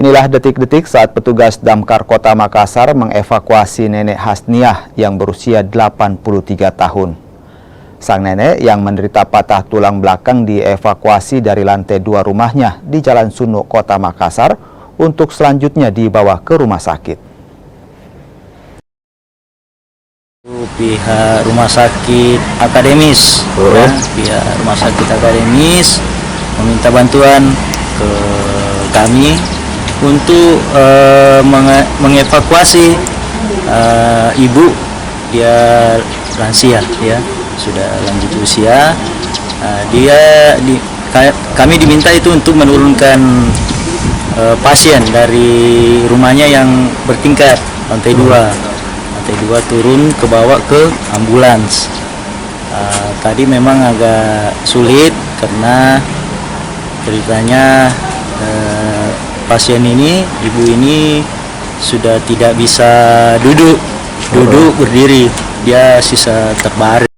Inilah detik-detik saat petugas Damkar Kota Makassar mengevakuasi nenek Hasniah yang berusia 83 tahun. Sang nenek yang menderita patah tulang belakang dievakuasi dari lantai 2 rumahnya di Jalan Sunuk, Kota Makassar untuk selanjutnya dibawa ke rumah sakit. Pihak rumah sakit akademis, pihak rumah sakit akademis meminta bantuan ke kami untuk mengevakuasi ibu. Dia lansia, ya, sudah lanjut usia. Kami diminta itu untuk menurunkan pasien dari rumahnya yang bertingkat lantai 2 turun ke bawah ke ambulans. Tadi memang agak sulit karena ceritanya pasien ini, ibu ini sudah tidak bisa duduk berdiri, dia sisa terbaring.